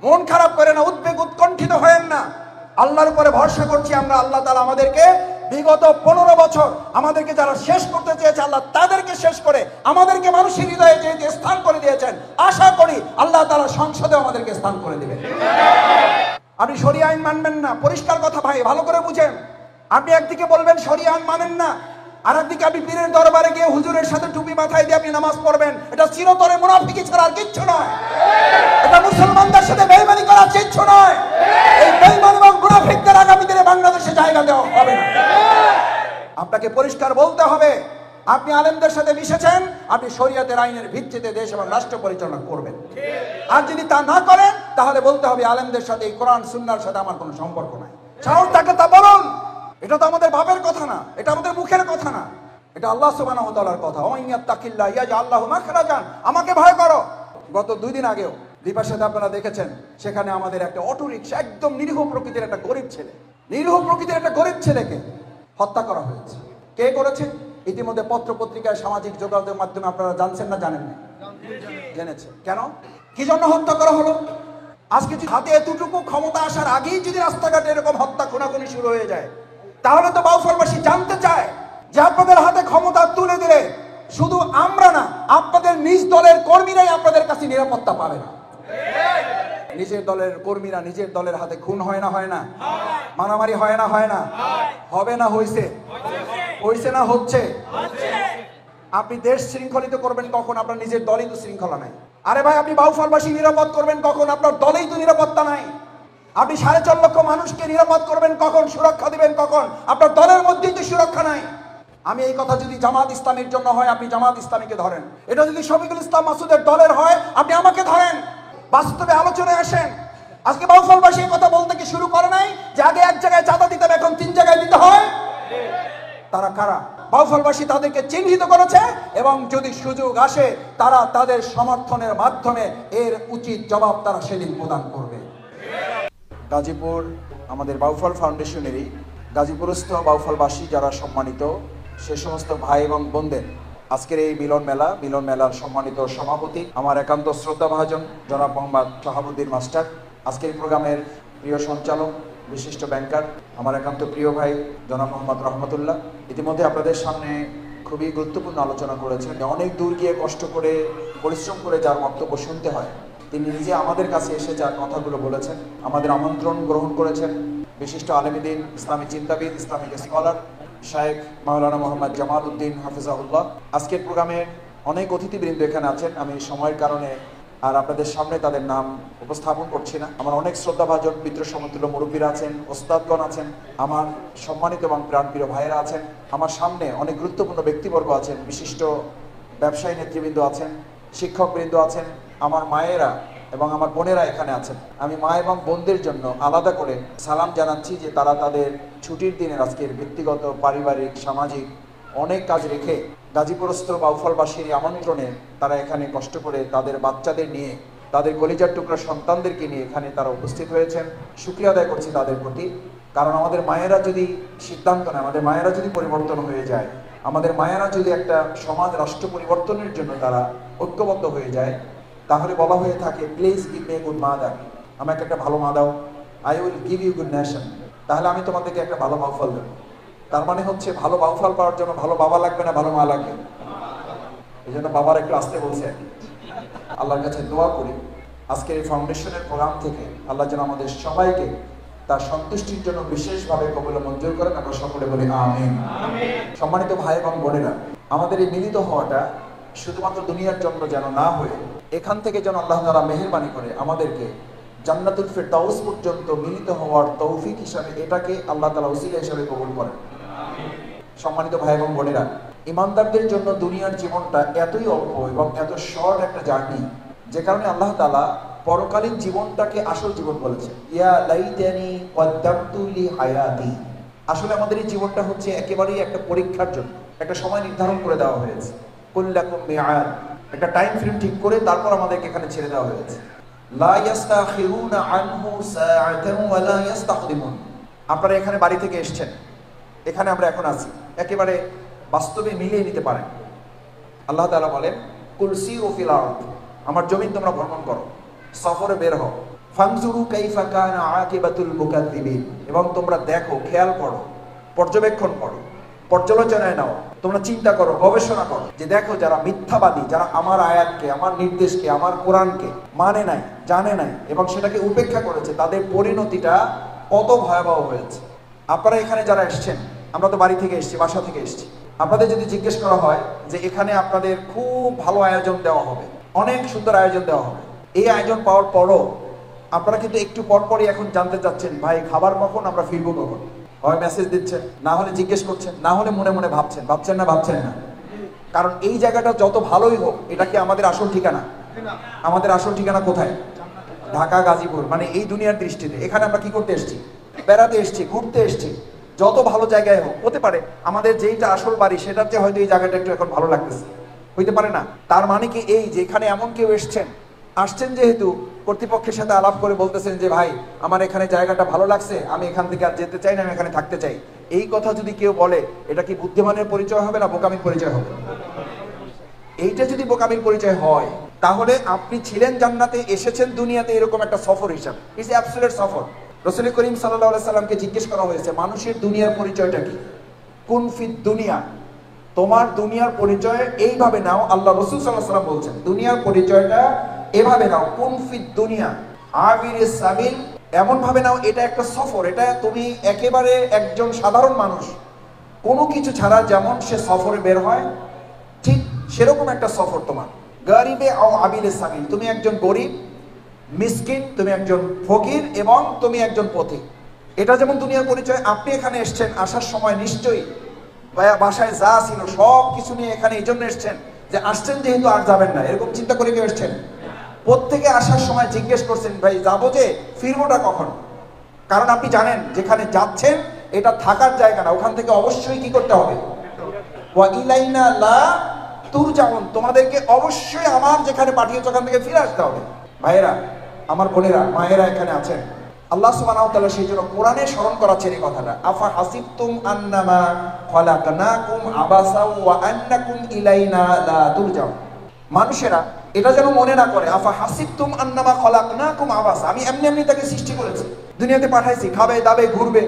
মন খারাপ করে না, উদ্বেগ উৎকণ্ঠিত হয়েন না। আল্লাহর উপরে ভরসা করছি আমরা। আল্লাহ তাআলা আমাদেরকে বিগত 15 বছর আমাদেরকে যারা শেষ করতে চেয়েছে, আল্লাহ তাদেরকে শেষ করে আমাদেরকে মানুষের হৃদয়ে যে স্থান করে দিয়েছেন, আশা করি আল্লাহ তাআলা সংসদে আমাদেরকে স্থান করে দিবেন। আপনি শরিয়া আইন মানবেন না, পরিষ্কার কথা ভাই, ভালো করে বুঝেন। আপনি একদিকে বলবেন শরিয়া আইন মানেন না, আর একদিকে আপনি পীরের দরবারে গিয়ে হুজুরের সাথে টুপি মাথায় দিয়ে আপনি নামাজ পড়বেন। এটা চিরতরে মুনাফিকি ছাড়া আর কিচ্ছু নয়। এটা মুসলমানদের সাথে বেঈমানি করা কিচ্ছু নয়। এই বেঈমান এবং মুনাফিকদের আগামী দিনে বাংলাদেশে জায়গা দেওয়া হবে না। আপনাকে পরিষ্কার বলতে হবে, আপনি আলেমদের সাথে মিশেছেন, আপনি শরীয়তের আইনের ভিত্তিতে দেশ এবং রাষ্ট্র পরিচালনা করবেন। আর যদি তা না করেন, তাহলে বলতে হবে আলেমদের সাথে, এই কোরআন সুন্নাহর সাথে আমার কোনো সম্পর্ক নাই। সাহস থাকে তা বলুন। এটা তো আমাদের ভাবের কথা না, এটা আমাদের মুখের কথা না, এটা আল্লাহ সুবহানাহু ওয়া তাআলার কথা। ওয়াইয়াত্তাকিল্লাহ ইয়াজআল লাহু মাখরাজান। আমাকে ভয় করো। গত 2 দিন আগেও দীপার সাথে আপনারা দেখেছেন, সেখানে আমাদের একটা অটো রিকশা, একদম নিরীহ প্রকৃতির একটা গরিব ছেলে, নিরীহ প্রকৃতির একটা গরিব ছেলেকে হত্যা করা হয়েছে। কে করেছে? ইতিমধ্যে পত্র পত্রিকায়, সামাজিক যোগাযোগের মাধ্যমে আপনারা জানছেন না জানেন না? জেনেছে। কেন, কি জন্য হত্যা করা হলো? আজকে যদি হাতে এতটুকু ক্ষমতা আসার আগেই যদি রাস্তাঘাটে এরকম হত্যা খুনাখুনি শুরু হয়ে যায়, তাহলে তো বাউফলবাসী জানতে চায় যে আপনাদের হাতে ক্ষমতা তুলে দিলে শুধু আমরা না, আপনাদের নিজ দলের কর্মীরাই আপনাদের কাছে নিরাপত্তা পাবে না। নিজের দলের কর্মীরা নিজের দলের হাতে খুন হয় না, হয় না? মারামারি হয় না, হয় না? হবে না, হয়েছে? হয়েছে না হচ্ছে? আপনি দেশ শৃঙ্খলিত করবেন কখন? আপনার নিজের দলই তো শৃঙ্খলা নাই। আরে ভাই, আপনি বাউফলবাসী নিরাপদ করবেন কখন? আপনার দলেই তো নিরাপত্তা নাই। আপনি 4.5 লক্ষ মানুষকে নিরাপদ করবেন কখন? সুরক্ষা দিবেন কখন? আপনার দলের মধ্যেই তো সুরক্ষা নাই। আমি এই কথা যদি জামাত ইসলামের জন্য হয়, আপনি জামাত ইসলামীকে ধরেন। এটা যদি শফিকুল ইসলাম মাসুদের দলের হয়, আপনি আমাকে ধরেন। বাস্তবে আলোচনায় আসেন। আজকে বাউফলবাসী এই কথা বলতে কি শুরু করে নাই যে আগে এক জায়গায় চাঁদা দিতে হবে, এখন 3 জায়গায় দিতে হয়? তারা কারা? বাউফলবাসী তাদেরকে চিহ্নিত করেছে, এবং যদি সুযোগ আসে তারা তাদের সমর্থনের মাধ্যমে এর উচিত জবাব তারা সেদিন প্রদান করবে। গাজীপুর আমাদের বাউফল ফাউন্ডেশনেরই গাজীপুরস্থ বাউফলবাসী যারা সম্মানিত, সে সমস্ত ভাই এবং বোনদের আজকের এই মিলন মেলার সম্মানিত সভাপতি, আমার একান্ত শ্রদ্ধাভাজন জনাব মোহাম্মদ শাহাবুদ্দিন মাস্টার, আজকের প্রোগ্রামের প্রিয় সঞ্চালক, বিশিষ্ট ব্যাংকার, আমার একান্ত প্রিয় ভাই জনাব মোহাম্মদ রহমতুল্লাহ, ইতিমধ্যে আপনাদের সামনে খুবই গুরুত্বপূর্ণ আলোচনা করেছেন। অনেক দূর গিয়ে কষ্ট করে পরিশ্রম করে যার বক্তব্য শুনতে হয়, তিনি নিজে আমাদের কাছে এসে যার কথাগুলো বলেছেন, আমাদের আমন্ত্রণ গ্রহণ করেছেন বিশিষ্ট আলেমীদ্বীন, ইসলামী চিন্তাবিদ, ইসলামিক স্কলার শায়েখ মাওলানা মোহাম্মদ জামাল উদ্দিন হাফিজাহুল্লাহ। আজকের প্রোগ্রামে অনেক অতিথিবৃন্দ এখানে আছেন। আমি সময়ের কারণে আর আপনাদের সামনে তাদের নাম উপস্থাপন করছি না। আমার অনেক শ্রদ্ধাভাজন পিতৃ সমতুল্য মুরব্বীরা আছেন, ওস্তাদগণ আছেন, আমার সম্মানিত এবং প্রাণপ্রিয় ভাইয়েরা আছেন, আমার সামনে অনেক গুরুত্বপূর্ণ ব্যক্তিবর্গ আছেন, বিশিষ্ট ব্যবসায়ী নেতৃবৃন্দ আছেন, শিক্ষকবৃন্দ আছেন, আমার মায়েরা এবং আমার বোনেরা এখানে আছেন। আমি মা এবং বোনদের জন্য আলাদা করে সালাম জানাচ্ছি যে তারা তাদের ছুটির দিনের আজকের ব্যক্তিগত, পারিবারিক, সামাজিক অনেক কাজ রেখে গাজীপুরস্থ বাউফলবাসীর আমন্ত্রণে তারা এখানে কষ্ট করে তাদের বাচ্চাদের নিয়ে, তাদের কলিজার টুকরা সন্তানদেরকে নিয়ে এখানে তারা উপস্থিত হয়েছেন। শুকরিয়া আদায় করছি তাদের প্রতি। কারণ আমাদের মায়েরা যদি সিদ্ধান্ত নেয়, আমাদের মায়েরা যদি পরিবর্তন হয়ে যায়, আমাদের মায়েরা যদি একটা সমাজ রাষ্ট্র পরিবর্তনের জন্য তারা ঐক্যবদ্ধ হয়ে যায়, তাহলে বলা হয়ে থাকে please give me a good mother, আমাকে একটা ভালো মা দাও, I will give you good nation, তাহলে আমি তোমাদেরকে একটা ভালো বাউফল দেবো। তার মানে হচ্ছে ভালো বাউফল পাওয়ার জন্য ভালো বাবা লাগবে না ভালো মা লাগবে? এই জন্য বাবার একটু আসতে বলছে। আল্লাহর কাছে দোয়া করি আজকের এই ফাউন্ডেশনের প্রোগ্রাম থেকে আল্লাহ যেন আমাদের সবাইকে তার সন্তুষ্টির জন্য বিশেষভাবে কবুল মঞ্জুর করেন। আমরা সকলে বলি আমিন। সম্মানিত ভাই এবং বোনেরা, আমাদের এই মিলিত হওয়াটা শুধুমাত্র দুনিয়ার জন্য যেন না হয়ে, এখান থেকে যেন আল্লাহ তাআলা মেহেরবানি করে আমাদেরকে জান্নাতুল ফিরদাউস পর্যন্ত মিলিত হওয়ার তৌফিক হিসাবে এটাকে আল্লাহ তাআলা ওসিলা হিসাবে কবুল করেন। সম্মানিত ভাই এবং বোনেরা, ইমানদারদের জন্য দুনিয়ার জীবনটা এতই অল্প এবং এত শর্ট একটা জার্নি, যে কারণে আল্লাহ তাআলা পরকালীন জীবনটাকে আসল জীবন বলেছে। ইয়া লাইতানি কদ্দামতু লি হায়াতি। আসলে আমাদের এই জীবনটা হচ্ছে একেবারেই একটা পরীক্ষার জন্য একটা সময় নির্ধারণ করে দেওয়া হয়েছে। কুল্লাকুম মিআদ, একটা টাইম ফ্রেম ঠিক করে তারপর আমাদেরকে এখানে ছেড়ে দেওয়া হয়েছে। লা ইস্তাখিরুনা আনহু সাআতান ওয়া লা ইস্তাকদিমুন। আপনারা এখানে বাড়ি থেকে এসেছেন, এখানে আমরা এখন আছি, একেবারে বাস্তবে মিলিয়ে নিতে পারেন। আল্লাহ তাআলা বলেন কুল সিরু ফিল আরদ, আমার জমিন তোমরা ভ্রমণ করো, সফরে বের হও, ফানজুরু কাইফা কানা আকিবাতুল মুকাদ্দিবিন, এবং তোমরা দেখো, খেয়াল করো, পর্যবেক্ষণ করো, পর্যালোচনায় নাও, তোমরা চিন্তা করো, গবেষণা করো, যে দেখো যারা মিথ্যাবাদী, যারা আমার আয়াতকে, আমার নির্দেশকে, আমার কোরআনকে মানে নাই, জানে নাই এবং সেটাকে উপেক্ষা করেছে, তাদের পরিণতিটা কত ভয়াবহ হয়েছে। আপনারা এখানে যারা এসছেন, আমরা তো বাড়ি থেকে এসছি, বাসা থেকে এসছি, আপনাদের যদি জিজ্ঞেস করা হয় যে এখানে আপনাদের খুব ভালো আয়োজন দেওয়া হবে, অনেক সুন্দর আয়োজন দেওয়া হবে, এই আয়োজন পাওয়ার পরও আপনারা কিন্তু একটু পরপরই এখন জানতে চাচ্ছেন, ভাই খাবার কখন, আমরা ফিরবো কখন? হয় মেসেজ দিচ্ছেন, না হলে জিজ্ঞেস করছেন, না হলে মনে মনে ভাবছেন। ভাবছেন না? ভাবছেন না? কারণ এই জায়গাটা যত ভালোই হোক, এটা কি আমাদের আসল ঠিকানা? আমাদের আসল ঠিকানা কোথায়? ঢাকা, গাজীপুর, মানে এই দুনিয়ার দৃষ্টিতে এখানে আমরা কি করতে এসেছি? বেড়াতে এসেছি, ঘুরতে এসেছি। যত ভালো জায়গায় হোক, হতে পারে আমাদের যেইটা আসল বাড়ি সেটার চেয়ে হয়তো এই জায়গাটা একটু এখন ভালো লাগতেছে, হইতে পারে না? তার মানে কি এই যে এখানে এমন কেউ আসছেন যেহেতু কর্তৃপক্ষের সাথে আলাপ করে বলতেছেন যে ভাই আমার এখানে জায়গাটা ভালো লাগছে, আমি এখান থেকে আর যেতে চাই না, আমি এখানে থাকতে চাই, এই কথা যদি কেউ বলে, এটা কি বুদ্ধিমানের পরিচয় হবে না বোকামির পরিচয় হবে? এইটা যদি বোকামির পরিচয় হয়, তাহলে আপনি ছিলেন জান্নাতে, এসেছেন দুনিয়াতে এরকম একটা সফর হিসাবে, ইটস অ্যাবসলিউট সফর। রাসূল করিম সাল্লাল্লাহু আলাইহি সাল্লামকে জিজ্ঞেস করা হয়েছে, মানুষের দুনিয়ার পরিচয়টা কি? কুন ফিদ দুনিয়া, তোমার দুনিয়ার পরিচয় এইভাবে নাও। আল্লাহ রাসূল সাল্লাল্লাহু আলাইহি সাল্লাম বলছেন, দুনিয়ার পরিচয়টা এভাবে নাও, কুন ফিদ দুনিয়া আবিরিস সাবিল, এমন ভাবে নাও এটা একটা সফর, এটা তুমি একেবারে একজন সাধারণ মানুষ, কোনো কিছু ছাড়া যেমন সে সফরে বের হয়, ঠিক সেরকম একটা সফর তোমার। গরিবে আও আবিরিস সাবিল, তুমি একজন গরিব, মিসকিন, তুমি একজন ফকির এবং তুমি একজন পথিক, এটা যেমন দুনিয়ার পরিচয়। আপনি এখানে এসেছেন, আসার সময় নিশ্চয়ই বাসায় যা ছিল সব কিছু নিয়ে এখানে এই জন্য এসেছেন যে আসছেন যেহেতু আর যাবেন না, এরকম চিন্তা করে কেউ এসেছেন? প্রত্যেকে আসার সময় জিজ্ঞেস করছেন, ভাই যাবো যে, ফিরবোটা কখন? কারণ আপনি জানেন যেখানে যাচ্ছেন এটা থাকার জায়গা না, ওখান থেকে অবশ্যই কি করতে হবে? ওয়া ইলাইনা লা তুরজাউন, তোমাদেরকে অবশ্যই আমার যেখানে পাঠিয়েছে ওখান থেকে ফিরে আসতে হবে। ভাইয়েরা, আমার বোনেরা, মায়েরা এখানে আছেন, আল্লাহ সুবহানাহু ওয়া তাআলা সেই জন্য কোরআনে স্মরণ করাচ্ছেন এই কথাটা, আফা হাসিবতুম আন্নামা খলাকনাকুম আবাসা ওয়া আন্নাকুম ইলাইনা লা তুরজাউন। মানুষেরা এটা যেন মনে না করে, আফা হাসিবতুম আন্নামা খলাকনাকুম আবাসা, আমি এমনি এমনি তাকে সৃষ্টি করেছি, দুনিয়াতে পাঠাইছি, খাবে দাবে ঘুরবে,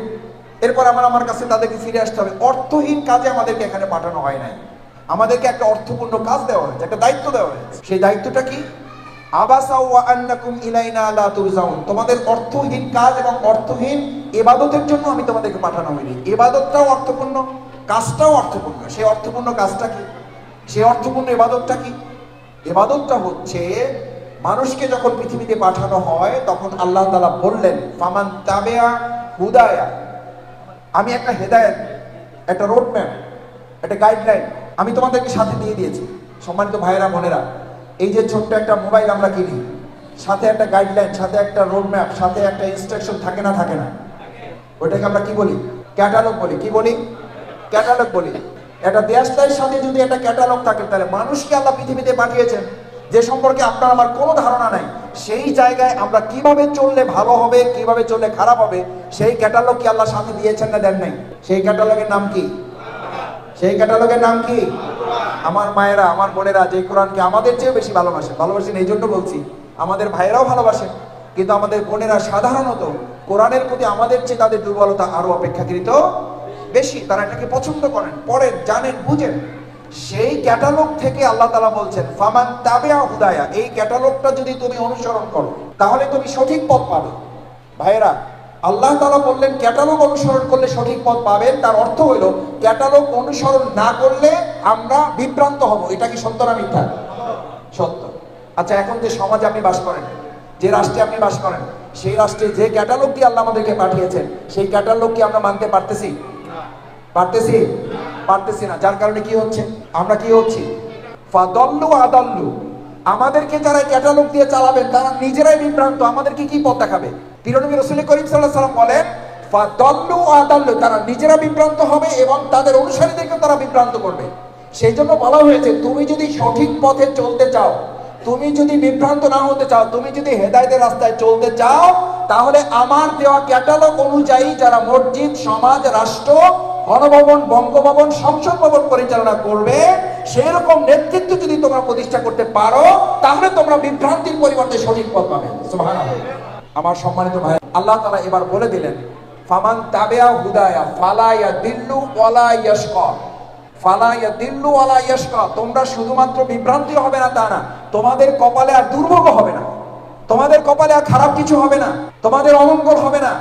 এরপর আমার কাছে তাদেরকে ফিরে আসতে হবে। অর্থহীন কাজে আমাদেরকে এখানে পাঠানো হয় নাই, আমাদেরকে একটা অর্থপূর্ণ কাজ দেওয়া হয়েছে, একটা দায়িত্ব দেওয়া হয়েছে। সেই দায়িত্বটা কি? আবাসা ওয়া আন্নাকুম ইলাইনা লা তুরজাউন, তোমাদের অর্থহীন কাজ এবং অর্থহীন ইবাদতের জন্য আমি তোমাদেরকে পাঠানো হয়নি। ইবাদতটাও অর্থপূর্ণ, কাজটাও অর্থপূর্ণ। সেই অর্থপূর্ণ কাজটা কি? সেই অর্থপূর্ণ ইবাদতটা কি? ইবাদতটা হচ্ছে মানুষকে যখন পৃথিবীতে পাঠানো হয় তখন আল্লাহ তাআলা বললেন, ফামান তাবিআ হুদায়া, আমি একটা হেদায়েত, একটা রোড ম্যাপ, একটা গাইডলাইন আমি তোমাদেরকে সাথে দিয়ে দিয়েছি। সম্মানিত ভাইয়েরা, বোনেরা, এই যে ছোট্ট একটা মোবাইল আমরা কিনি, সাথে একটা গাইডলাইন, সাথে একটা রোড ম্যাপ, সাথে একটা ইনস্ট্রাকশন থাকে না? থাকে না? ওইটাকে আমরা কি বলি? ক্যাটালগ বলি। কি বলি? ক্যাটালগ বলি। একটা দেশটার সাথে যদি একটা ক্যাটালগ থাকে, তাহলে মানুষকে আল্লাহ পৃথিবীতে পাঠিয়েছেন যে সম্পর্কে আপনার আমার কোনো ধারণা নাই, সেই জায়গায় আমরা কিভাবে চললে ভালো হবে, কিভাবে চললে খারাপ হবে, সেই ক্যাটালগ কি আল্লাহ সাথে দিয়েছেন না দেন নাই? সেই ক্যাটালগের নাম কি? সেই ক্যাটালগের নাম কি? আমার মায়েরা, আমার বোনেরা, যে কোরআনকে আমাদের চেয়ে বেশি ভালোবাসেন এই জন্য বলছি, আমাদের ভাইয়েরাও ভালোবাসেন, কিন্তু আমাদের বোনেরা সাধারণত কোরআনের প্রতি আমাদের চেয়ে তাদের দুর্বলতা আরো অপেক্ষাকৃত বেশি। তারা এটাকে পছন্দ করেন, পড়েন, জানেন, বুঝেন। সেই ক্যাটালগ থেকে আল্লাহ তাআলা বলছেন, ফামান তাবিআ হুদায়া, এই ক্যাটালগটা যদি তুমি অনুসরণ করো তাহলে তুমি সঠিক পথ পাবে। ভাইয়েরা, আল্লাহ তাআলা বললেন ক্যাটালগ অনুসরণ করলে সঠিক পথ পাবেন, তার অর্থ হলো ক্যাটালগ অনুসরণ না করলে আমরা বিভ্রান্ত হব। এটা কি সত্য না মিথ্যা? সত্য। আচ্ছা, এখন যে সমাজে আপনি বাস করেন, যে রাষ্ট্রে আপনি বাস করেন, সেই রাষ্ট্রে যে ক্যাটালগ দিয়ে আল্লাহ আমাদেরকে পাঠিয়েছেন, সেই ক্যাটালগ কি আমরা মানতে পারতেছি? পারতেছি না। যার কারণে কি হচ্ছে? আমরা কি হচ্ছি? ফাদাল্লু আদাল্লু, আমাদেরকে যারা ক্যাটালগ দিয়ে চালাবেন তারা নিজেরাই বিভ্রান্ত, আমাদেরকে কি পথ দেখাবে? প্রিয়নবী রাসূল করিম সাল্লাল্লাহু আলাইহি ওয়াসাল্লাম বলেন, ফাদাল্লু আদাল্লু, তারা নিজেরা বিভ্রান্ত হবে এবং তাদের অনুসারীদেরকে তারা বিভ্রান্ত করবে। সেই জন্য বলা হয়েছে, তুমি যদি সঠিক পথে চলতে চাও, তুমি যদি বিভ্রান্ত না হতে চাও, তুমি যদি হেদায়েতের রাস্তায় চলতে চাও, তাহলে আমার দেওয়া ক্যাটালগ অনুযায়ী যারা মসজিদ, সমাজ, রাষ্ট্র, গণভবন, বঙ্গভবন, সংসদ ভবন পরিচালনা করবে, সেই রকম নেতৃত্ব যদি তোমরা প্রতিষ্ঠা করতে পারো, তাহলে তোমরা বিভ্রান্তির পরিবর্তে সঠিক পথ পাবে। সুবহানাল্লাহ। আমার সম্মানিত ভাই, আল্লাহ তাআলা এবার বলে দিলেন, ফামান তাবিয়া হুদায়া ফালা ইয়াদিল্লু ওয়ালা ইয়াশকা, ফালা ইয়াদিল্লু ওয়ালা ইয়াশকা। তোমরা শুধুমাত্র বিভ্রান্তি হবে না তা না, তোমাদের কপালে আর দুর্ভোগ হবে না, তোমাদের কপালে আর খারাপ কিছু হবে না, তোমাদের অমঙ্গল হবে না,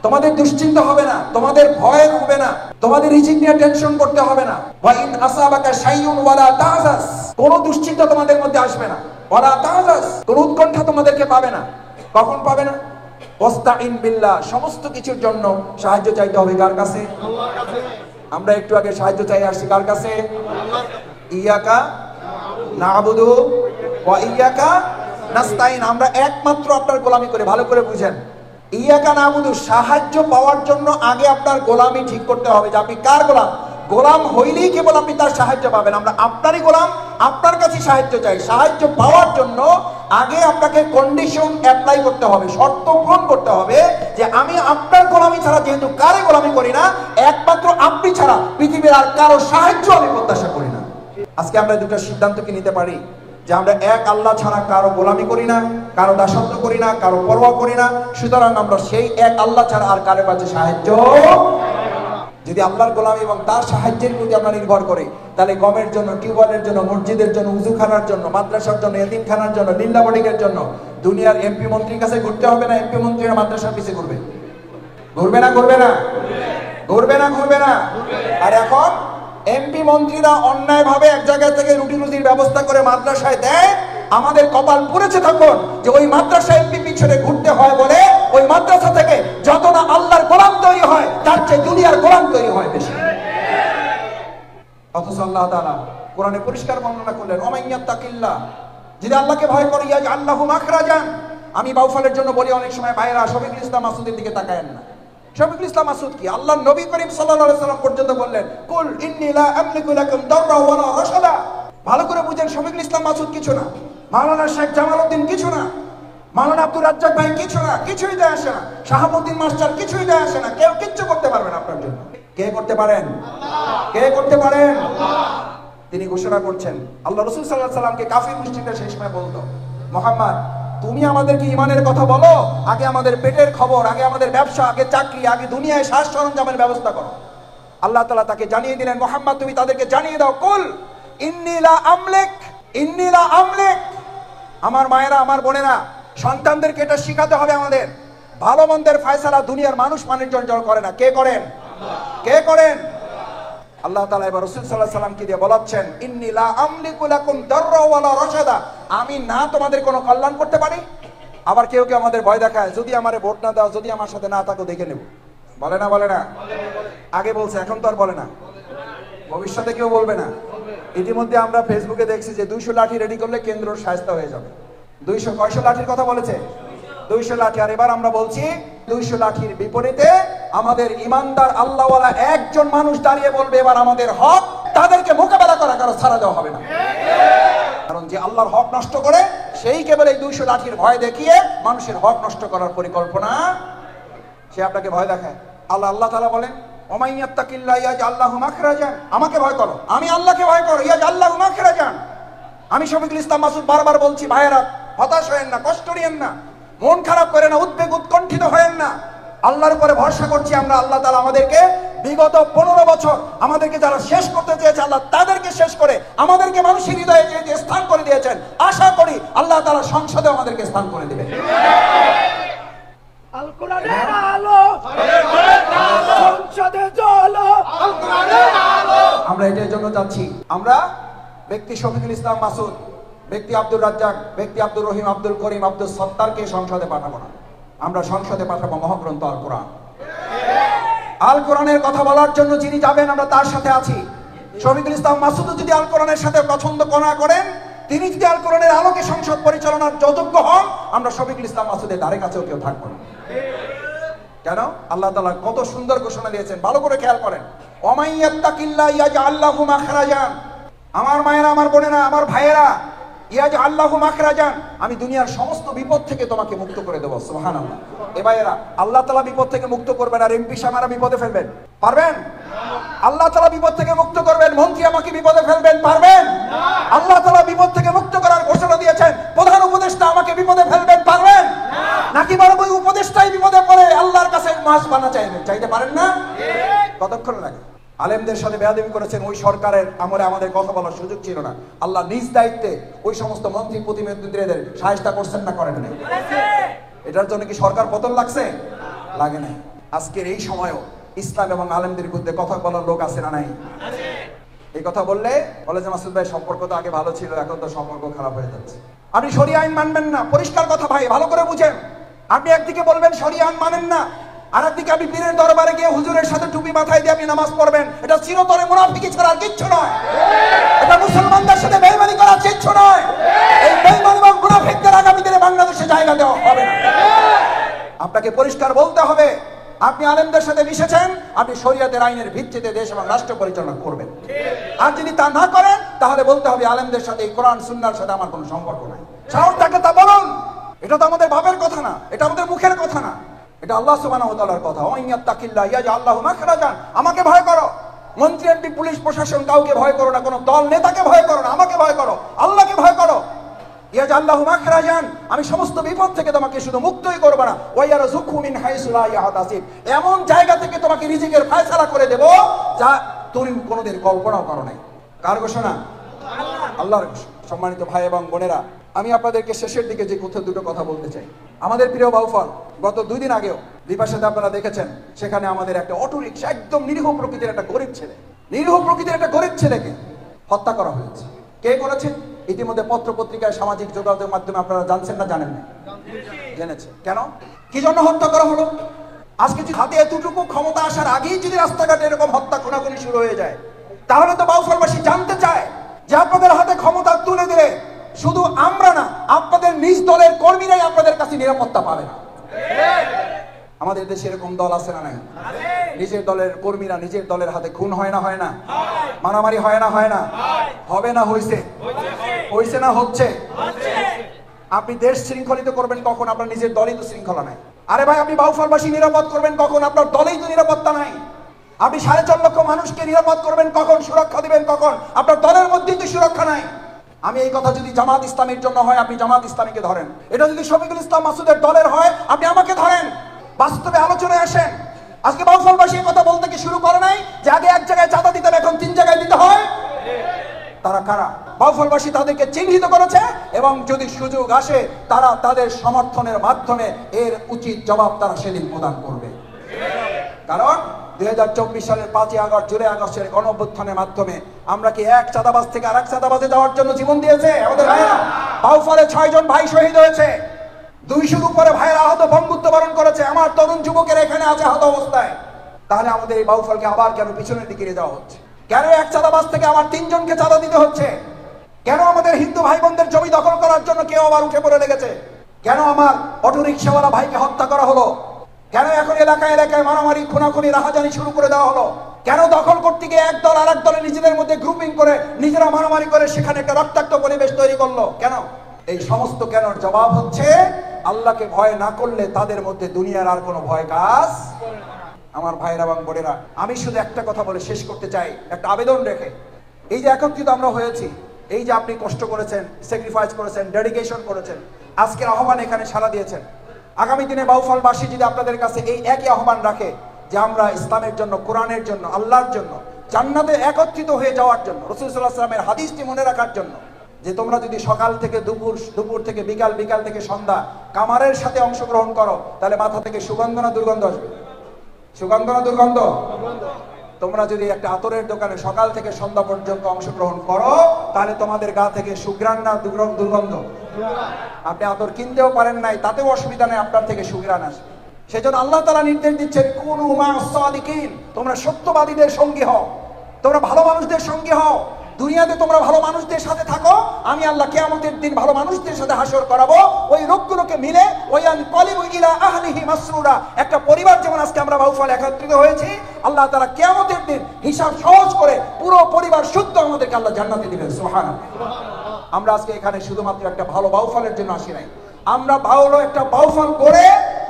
তোমাদের দুশ্চিন্তা হবে না, তোমাদের ভয় হবে না, তোমাদের রিজিক নিয়ে টেনশন করতে হবে না। ওয়া ইন আসাবাকা শাইউন ওয়ালা তাহজাস, কোন দুশ্চিন্তা তোমাদের মধ্যে আসবে না। ওয়ালা তাহজাস, কোন উৎকণ্ঠা তোমাদেরকে পাবে না। কখন পাবে না? ওয়াস্তাইন বিল্লাহ, সমস্ত কিছুর জন্য সাহায্য চাইতে হবে কার কাছে? আল্লাহর কাছে। আমরা একটু আগে সাহায্য চাই আসছি কার কাছে? ইয়াকা নাবুদু ওয়া ইয়াকা নাস্তাইন। আমরা একমাত্র আপনার গোলামি করে, ভালো করে বুঝেন, ইয়াকা নাবুদু সাহায্য পাওয়ার জন্য আগে আপনার গোলামি ঠিক করতে হবে যে আপনি কার গোলাম। গোলাম হইলেই কেবল আপনি তার সাহায্য পাবেন। আমরা আপনারই গোলাম, আপনার কাছে সাহায্য চাই। সাহায্য পাওয়ার জন্য আগে আপনাকে কন্ডিশন অ্যাপ্লাই করতে হবে, শর্ত পূরণ করতে হবে যে আমি আপনার গোলামি ছাড়া, যেহেতু কারে গোলামি করি না, একমাত্র আপনি ছাড়া পৃথিবীর আর কারো সাহায্য আমি প্রত্যাশা করি না। আজকে আমরা দুটো সিদ্ধান্ত কি নিতে পারি যে আমরা এক আল্লাহ ছাড়া কারো গোলামি করি না, কারো দাসত্ব করি না, কারো পরোয়া করি না। সুতরাং আমরা সেই এক আল্লাহ ছাড়া আর কারো কাছে সাহায্য, যদি আল্লাহর গোলামি এবং তার সাহায্যের প্রতি আমরা নির্ভর করি, তাহলে গমের জন্য, টিউবওয়েলের জন্য, মসজিদের জন্য, উজুখানার জন্য, মাদ্রাসার জন্য, এতিমখানার জন্য, লিল্লা বোর্ডিংয়ের জন্য দুনিয়ার এমপি মন্ত্রীর কাছে ঘুরতে হবে না। এমপি মন্ত্রীরা মাদ্রাসার পিছে ঘুরবে, ঘুরবে না? ঘুরবে না? ঘুরবে না? ঘুরবে না? আর এখন এমপি মন্ত্রীরা অন্যায়ভাবে এক জায়গা থেকে রুটি রুজির ব্যবস্থা করে মাদ্রাসায় দেয়। আমাদের কপাল পুড়েছে তখন যে ওই মাদ্রাসা এমপি পিছনে ঘুরতে হয় বলে ওই মাদ্রাসা থেকে যত না আল্লাহর গোলাম তৈরি হয়, তার চেয়ে দুনিয়ার গোলাম তৈরি হয় বেশি। অথচ আল্লাহ তাআলা কোরআনে পরিষ্কার বর্ণনা করলেন, ওমাইয়াত্তাকিল্লাহ, যদি আল্লাহকে ভয় করে, ইয়াজআল্লাহু মাখরাজান। আমি বাউফলের জন্য বলি অনেক সময়, ভাইরা শফিকুল ইসলাম মাসুদের দিকে তাকায়েন না। শফিকুল ইসলাম মাসুদ কি? আল্লাহর নবী করিম সাল্লাল্লাহু আলাইহি ওয়াসাল্লাম পর্যন্ত বললেন, কুল ইন্নী লা আমলিকু লাকুম দাররা ওয়ালা রাশাদা। ভালো করে বুঝেন, শফিকুল ইসলাম মাসুদ কিছু না, মাওলানা শেখ জামালউদ্দিন কিছু না, মাওলানা আব্দুর রাজ্জাক ভাই কিছু না, কিছুই দেয় আসে না, শাহাবুদ্দিন মাস্টার কিছুই দেয় আসে না। কেউ কিচ্ছু করতে পারবে না আপনার জন্য। কে করতে পারেন? কে করতে পারেন? তিনি ঘোষণা করছেন, আল্লাহ রাসূল সাল্লাল্লাহু আলাইহি ওয়াসাল্লামকে কাফির মুশরিকরা সেই সময় বলতো, মুহাম্মদ তুমি আমাদেরকে ঈমানের কথা বলো, আগে আমাদের পেটের খবর, আগে আমাদের ব্যবসা, আগে চাকরি, আগে দুনিয়ায় শ্বাস সরঞ্জামের ব্যবস্থা করো। আল্লাহ তাআলা তাকে জানিয়ে দিলেন, মুহাম্মদ তুমি তাদেরকে জানিয়ে দাও, কুল ইন্নী লা আমলিক, ইন্নী লা আমলিক। আমার মায়েরা, আমার বোনেরা, সন্তানদেরকে এটা শিখাতে হবে আমাদের। ভালো মন্দের ফয়সালা দুনিয়ার মানুষ মানুষজন করে না। কে করেন? কে করেন? আল্লাহ তাআলা এবার রাসূল সাল্লাল্লাহু আলাইহি ওয়াসাল্লামকে দিয়ে বলাচ্ছেন, ইন্নী লা আমলিকু লাকুম দাররা ওয়ালা রাশাদা। আমি না তোমাদের কোনো কল্যাণ করতে পারি। আবার কেউ কেউ আমাদের ভয় দেখায়, যদি আমারে ভোট না দাও, যদি আমার সাথে না থাকো দেখে নেব। বলে না? বলে না? আগে বলছে, এখন তো আর বলে না, ভবিষ্যতে কেউ বলবে না। ইতিমধ্যে আমরা ফেসবুকে দেখছি যে 200 লাঠি রেডি করলে কেন্দ্র শায়েস্তা হয়ে যাবে। 200 কয়শো লাঠির কথা বলেছে? 200 লাঠি। আর এবার আমরা বলছি 200 লাঠির বিপরীতে আমাদের ইমানদার আল্লাহওয়ালা একজন মানুষ দাঁড়িয়ে বলবে এবার আমাদের হক, তাদেরকে মোকাবেলা করা কারো ছাড়া দেওয়া হবে না। কারণ যে আল্লাহর হক নষ্ট করে, সেই কেবল এই 200 লাঠির ভয় দেখিয়ে মানুষের হক নষ্ট করার পরিকল্পনা, সে আপনাকে ভয় দেখায়। আল্লাহ তাআলা বলেন, ওমাইয়াত্তাকিল্লাহ ইয়াজআল্লাহু মাখরাজান। আমাকে ভয় করো, আমি আল্লাহকে ভয় করো, ইয়াজআল্লাহু মাখরাজান। আমি শফিকুল ইসলাম মাসুদ বারবার বলছি, ভাইয়েরা হতাশ হয়েন না, কষ্ট নিয়েন না, মন খারাপ করেন না, উদ্বেগ উৎকণ্ঠিত হয়েন না। আল্লাহর উপরে ভরসা করছি আমরা। আল্লাহ তাআলা আমাদেরকে বিগত 15 বছর আমাদেরকে যারা শেষ করতে চেয়েছে, আল্লাহ তাদেরকে শেষ করে আমাদেরকে মানুষের হৃদয়ে যে স্থান করে দিয়েছেন, আশা করি আল্লাহ তাআলা সংসদে আমাদেরকে স্থান করে দিবেন। আল কোরআনের আলো, সংসদে জ্বলো, আল কোরআনের আলো। আমরা এটার জন্য যাচ্ছি। আমরা ব্যক্তি শফিকুল ইসলাম মাসুদ, ব্যক্তি আব্দুর রাজ্জাক, ব্যক্তি আব্দুর রহিম, আব্দুল করিম, আব্দুল সত্তারকে সংসদে পাঠাবো না। আমরা সংসদে পাঠাবো মহাগ্রন্থ আল কোরআন। আল কোরআনের কথা বলার জন্য যিনি যাবেন, আমরা তার সাথে আছি। শফিকুল ইসলাম মাসুদ যদি আল কোরআনের সাথে পছন্দ না করেন, তিনি যদি আল কোরআনের আলোকে সংসদ পরিচালনার যোগ্য হন, আমরা শফিকুল ইসলাম মাসুদের ধারে কাছেও কেউ থাকবো না। কেন? আল্লাহ তাআলা কত সুন্দর ঘোষণা দিয়েছেন, ভালো করে খেয়াল করেন। ওমাইয়াত্তাকিল্লাহ ইয়াজআল্লাহু মাখরাজান। আমার মায়েরা, আমার বোনেরা, আমার ভাইয়েরা, ইয়াজআল্লাহু মাখরাজান। আমি দুনিয়ার সমস্ত বিপদ থেকে তোমাকে মুক্ত করে দেব। সুবহানাল্লাহ। এ ভাইয়েরা, আল্লাহ তাআলা বিপদ থেকে মুক্ত করবেন, আর এমপি সাহেবরা বিপদে ফেলবেন, পারবেন? আল্লাহ তাআলা বিপদ থেকে মুক্ত করবেন, মন্ত্রী আমাকে বিপদে ফেলবেন, পারবেন? আল্লাহ তাআলা বিপদ থেকে মুক্ত করার ঘোষণা দিয়েছেন, প্রধান উপদেষ্টা আমাকে বিপদে ফেলবেন, পারবেন? নাকি বরং ওই উপদেশটাই বিপদে পড়ে আল্লাহর কাছে মাস বানা চাইবেন? চাইতে পারেন না? কতক্ষণ লাগে? আলেমদের সাথে বেয়াদবি করেছেন, ওই সরকারের আমলে আমাদের কথা বলার সুযোগ ছিল না। আল্লাহ নিজ দায়িত্বে ওই সমস্ত মন্ত্রী প্রতিনিধিদের সাহায্য করছেন না করেন না? এটার জন্য কি সরকার পতন লাগছে? লাগে নাই। আজকের এই সময়ও ইসলাম এবং আলেমদের বিরুদ্ধে কথা বলার লোক আছে না নাই? এই কথা বললে বলে যে মাসুদ ভাই সম্পর্ক তো আগে ভালো ছিল, এখন তো সম্পর্ক খারাপ হয়ে যাচ্ছে। আপনি শরিয়া আইন মানবেন না, পরিষ্কার কথা ভাই, ভালো করে বুঝেন। আপনি একদিকে বলবেন শরিয়া আইন মানেন না, আর একদিকে আপনি পীরের দরবারে গিয়ে হুজুরের সাথে টুপি মাথায় দিয়ে আপনি নামাজ পড়বেন। এটা চিরতরে মুনাফিকি ছাড়া আর কিচ্ছু নয়। এটা মুসলমানদের সাথে বেঈমানি করা কিচ্ছু নয়। এই বেঈমান এবং মুনাফিকদের আগামী দিনে বাংলাদেশে জায়গা দেওয়া হবে না। আপনাকে পরিষ্কার বলতে হবে, আপনি আলেমদের সাথে মিশেছেন, আপনি শরিয়াতের আইনের ভিত্তিতে দেশ এবং রাষ্ট্র পরিচালনা করবেন। আর যদি তা না করেন তাহলে বলতে হবে আলেমদের সাথে এই কোরআন সুন্নাহর সাথে আমার কোনো সম্পর্ক নাই। সাহস থাকে তা বলুন। এটা তো আমাদের বাপের কথা না, এটা আমাদের মুখের কথা না, এটা আল্লাহ সুবহানাহু ওয়া তাআলার কথা। ওয়াইয়াত্তাকিল্লাহ ইয়াজআল লাহু মাখরাজান। আমাকে ভয় করো। মন্ত্রী এমপি পুলিশ প্রশাসন কাউকে ভয় করো না, কোনো দল নেতাকে ভয় করো না, আমাকে ভয় করো, আল্লাহকে ভয় করো। ইয়াজআল লাহু মাখরাজান। আমি সমস্ত বিপদ থেকে তোমাকে শুধু মুক্তই করব না, ওয়ায়ারযুকহু মিন হাইসু লা ইয়াহতাসিব। এমন জায়গা থেকে তোমাকে রিজিকের ফয়সালা করে দেব যা তুমি কোনোদিন কল্পনাও করো নাই। কার ঘোষণা? আল্লাহর ঘোষণা। সম্মানিত ভাই এবং বোনেরা, আমি আপনাদেরকে শেষের দিকে যে দুটো কথা বলতে চাই। আমাদের প্রিয় বাউফল গত 2 দিন আগেও দ্বীপের সাথে আপনারা দেখেছেন, সেখানে আমাদের একটা অটোরিকশা, একদম নিরীহ প্রকৃতির একটা গরিব ছেলে, নিরীহ প্রকৃতির একটা গরিব ছেলেকে হত্যা করা হয়েছে। কে করেছে? ইতিমধ্যে পত্র পত্রিকায় সামাজিক যোগাযোগের মাধ্যমে আপনারা জানছেন না জানেন না? জেনেছে। কেন, কি জন্য হত্যা করা হলো? আজকে যদি হাতে এতটুকু ক্ষমতা আসার আগেই যদি রাস্তাঘাটে এরকম হত্যা খুনাখুনি শুরু হয়ে যায়, তাহলে তো বাউফলবাসী জানতে চায় যে আপনাদের হাতে ক্ষমতা তুলে দিলে শুধু আমরা না, আপনাদের নিজ দলের কর্মীরাই আপনাদের কাছে নিরাপত্তা পাবে না। আমাদের দেশে এরকম দল আছে না নাই? নিজের দলের কর্মীরা নিজের দলের হাতে খুন হয় না, হয় না? মারামারি হয় না, হয় না? হবে না, হয়েছে? হয়েছে না হচ্ছে? আপনি দেশ শৃঙ্খলিত করবেন কখন? আপনার নিজের দলই তো শৃঙ্খলা নাই। আরে ভাই, আপনি বাউফলবাসী নিরাপদ করবেন কখন? আপনার দলেই তো নিরাপত্তা নাই। আপনি 4.5 লক্ষ মানুষকে নিরাপদ করবেন কখন? সুরক্ষা দিবেন কখন? আপনার দলের মধ্যেই তো সুরক্ষা নাই। আমি এই কথা যদি জামাত ইসলামের জন্য হয়, আপনি জামাত ইসলামীকে ধরেন। এটা যদি শফিকুল ইসলাম মাসুদের দলের হয়, আপনি আমাকে ধরেন। বাস্তবে আলোচনায় আসেন। আজকে বাউফলবাসী কথা বলতে কি শুরু করে নাই যে আগে এক জায়গায় চাঁদা দিতে হবে, এখন 3 জায়গায় দিতে হয়? তারা কারা? বাউফলবাসী তাদেরকে চিহ্নিত করেছে, এবং যদি সুযোগ আসে তারা তাদের সমর্থনের মাধ্যমে এর উচিত জবাব তারা সেদিন প্রদান করবে। কারণ 2024 সালের 5ই আগস্ট, জুলাই আগস্টের গণঅভ্যুত্থানের মাধ্যমে আমরা কি এক চাঁদাবাজ থেকে আরেক চাঁদাবাজে যাওয়ার জন্য জীবন দিয়েছে আমাদের ভাইরা? বাউফলে 6 জন ভাই শহীদ হয়েছে, 200-র উপরে ভাইয়ের আহত, বঙ্গুত্ব বরণ করেছে। আমার তরুণ যুবকের এখানে আছে আহত অবস্থায়। তাহলে আমাদের এই বাউফলকে আবার কেন পিছনের দিকে নিয়ে যাওয়া হচ্ছে? কেন এক চাঁদাবাজ থেকে আবার 3 জনকে চাঁদা দিতে হচ্ছে? কেন আমাদের হিন্দু ভাই বোনদের জমি দখল করার জন্য কেউ আবার উঠে পড়ে লেগেছে? কেন আমার অটোরিকশাওয়ালা ভাইকে হত্যা করা হলো? কেন এখন এলাকায় এলাকায় মারামারি, খুনাখুনি, রাহাজানি শুরু করে দেওয়া হলো? কেন দখল করতে গিয়ে এক দল আর এক দলের নিজেদের মধ্যে গ্রুপিং করে নিজেরা মারামারি করে সেখানে একটা রক্তাক্ত পরিবেশ তৈরি করলো? কেন? এই সমস্ত কেনর জবাব হচ্ছে আল্লাহকে ভয় না করলে তাদের মধ্যে দুনিয়ার আর কোনো ভয় কাজ। আমার ভাইরা এবং বোনেরা, আমি শুধু একটা কথা বলে শেষ করতে চাই, একটা আবেদন রেখে। এই যে একত্রিত আমরা হয়েছি, এই যে আপনি কষ্ট করেছেন, স্যাক্রিফাইস করেছেন, ডেডিকেশন করেছেন, আজকের আহ্বান এখানে সাড়া দিয়েছেন। আগামী দিনে বাউফলবাসী যদি আপনাদের কাছে এই একই আহ্বান রাখে যে আমরা ইসলামের জন্য, কোরআনের জন্য, আল্লাহর জন্য, জান্নাতে একত্রিত হয়ে যাওয়ার জন্য, রাসূল সাল্লাল্লাহু আলাইহি ওয়াসাল্লামের হাদিসটি মনে রাখার জন্য, যে তোমরা যদি সকাল থেকে দুপুর, দুপুর থেকে বিকাল, বিকাল থেকে সন্ধ্যা কামারের সাথে অংশগ্রহণ করো, তাহলে মাথা থেকে সুগন্ধ না দুর্গন্ধ আসবে? সুগন্ধ না দুর্গন্ধ? তোমরা যদি একটা আতরের দোকানে সকাল থেকে সন্ধ্যা পর্যন্ত অংশগ্রহণ করো, তাহলে তোমাদের গা থেকে সুঘ্রাণ না দুর্গন্ধ? আপনি আতর কিনতেও পারেন নাই, তাতেও অসুবিধা নেই, আপনার থেকে সুঘ্রাণ আসবে। সেজন্য আল্লাহ তাআলা নির্দেশ দিচ্ছেন, কুনু মা'আস সাদিকিন, তোমরা সত্যবাদীদের সঙ্গী হও, তোমরা ভালো মানুষদের সঙ্গী হও। দুনিয়াতে তোমরা ভালো মানুষদের সাথে থাকো, আমি আল্লাহ কিয়ামতের দিন ভালো মানুষদের সাথে হাসর করাবো। ওই লোকগুলোকে মিলে ওয়ান কলিবু ইলা আহলিহি মাসরুরা, একটা পরিবার যেমন আজকে আমরা বাউফল একত্রিত হয়েছি, আল্লাহ তাআলা কিয়ামতের দিন হিসাব সহজ করে পুরো পরিবার শুদ্ধ আমাদেরকে আল্লাহ জান্নাতে দিবেন। সুবহানাল্লাহ। আমরা আজকে এখানে শুধুমাত্র একটা ভালো বাউফলের জন্য আসি নাই, আমরা ভালো একটা বাউফল করে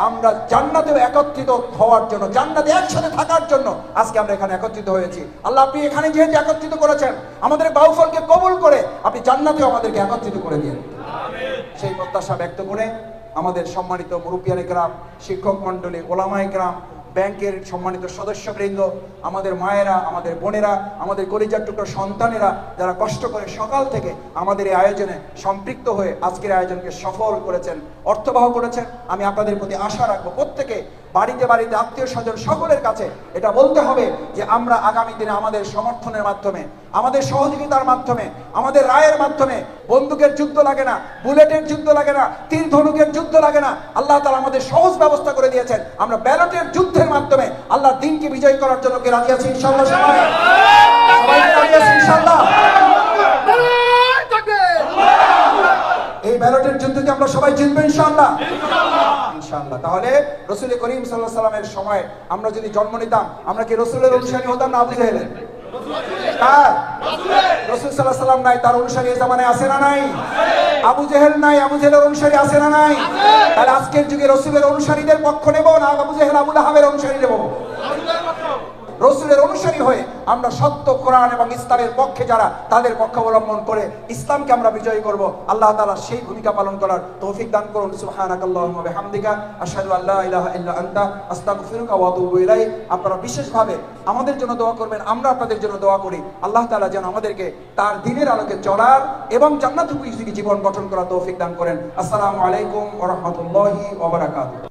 আমরা জান্নাতেও একত্রিত হওয়ার জন্য, জান্নাতে একসাথে থাকার জন্য আজকে আমরা এখানে একত্রিত হয়েছি। আল্লাহ, আপনি এখানে যেহেতু একত্রিত করেছেন, আমাদের বাউফলকে কবুল করে আপনি জান্নাতেও আমাদেরকে একত্রিত করে দিন। সেই প্রত্যাশা ব্যক্ত করে আমাদের সম্মানিত মুরব্বিয়ানে কেরাম, শিক্ষক মণ্ডলী, ওলামায়ে কেরাম, ব্যাংকের সম্মানিত সদস্যবৃন্দ, আমাদের মায়েরা, আমাদের বোনেরা, আমাদের কলিজার টুকরো সন্তানেরা যারা কষ্ট করে সকাল থেকে আমাদের এই আয়োজনে সম্পৃক্ত হয়ে আজকের আয়োজনকে সফল করেছেন, অর্থবহ করেছেন। আমি আপনাদের প্রতি আশা রাখবো প্রত্যেকে বাড়িতে বাড়িতে আত্মীয় স্বজন সকলের কাছে এটা বলতে হবে যে আমরা আগামী দিনে আমাদের সমর্থনের মাধ্যমে, আমাদের সহযোগিতার মাধ্যমে, আমাদের রায়ের মাধ্যমে বন্দুকের যুদ্ধ লাগে না, বুলেটের যুদ্ধ লাগে না, তীর ধনুকের যুদ্ধ লাগে না। আল্লাহ তাআলা আমাদের সহজ ব্যবস্থা করে দিয়েছেন। আমরা ব্যালটের যুদ্ধের মাধ্যমে আল্লাহর দ্বীনকে বিজয় করার জন্য কি রাজি আছি ইনশাআল্লাহ? সবাই রাজি আছি ইনশাআল্লাহ? এই ব্যালটের যুদ্ধকে আমরা সবাই জিতবো ইনশাআল্লাহ? ইনশাআল্লাহ। তাহলে রাসূল করিম সাল্লাল্লাহু আলাইহি ওয়াসাল্লামের সময় আমরা যদি জন্ম নিতাম, আমরা কি রাসূলের অনুসারী হতাম না আবু জাহেলের? কার? রাসূল সাল্লাল্লাহু আলাইহি ওয়াসাল্লাম নাই, তার অনুসারী এই জামানায় আছে না নাই? আবু জেহেল নাই, আবু জেহেলের অনুসারী আছে না নাই? তাহলে আজকের যুগে রাসূলের অনুসারীদের পক্ষ নেব না আবু জেহেল আবু লাহাবের অনুসারী নেব? রাসূলের অনুসারী হয়ে আমরা সত্য কোরআন এবং ইসলামের পক্ষে যারা, তাদের পক্ষ অবলম্বন করে ইসলামকে আমরা বিজয়ী করব। আল্লাহ তাআলা সেই ভূমিকা পালন করার তৌফিক দান করুন। সুবহানাকাল্লাহুম্মা ওয়া বিহামদিকা আশহাদু আল্লা ইলাহা ইল্লা আনতা আস্তাগফিরুকা ওয়া আতুবু ইলাইক। আপনারা বিশেষভাবে আমাদের জন্য দোয়া করবেন, আমরা আপনাদের জন্য দোয়া করি। আল্লাহ তাআলা যেন আমাদেরকে তার দ্বীনের আলোকে চলার এবং জান্নাতুল জীবন গঠন করার তৌফিক দান করেন। আসসালামু আলাইকুম ওয়া রাহমাতুল্লাহি ওয়া বারাকাতুহু।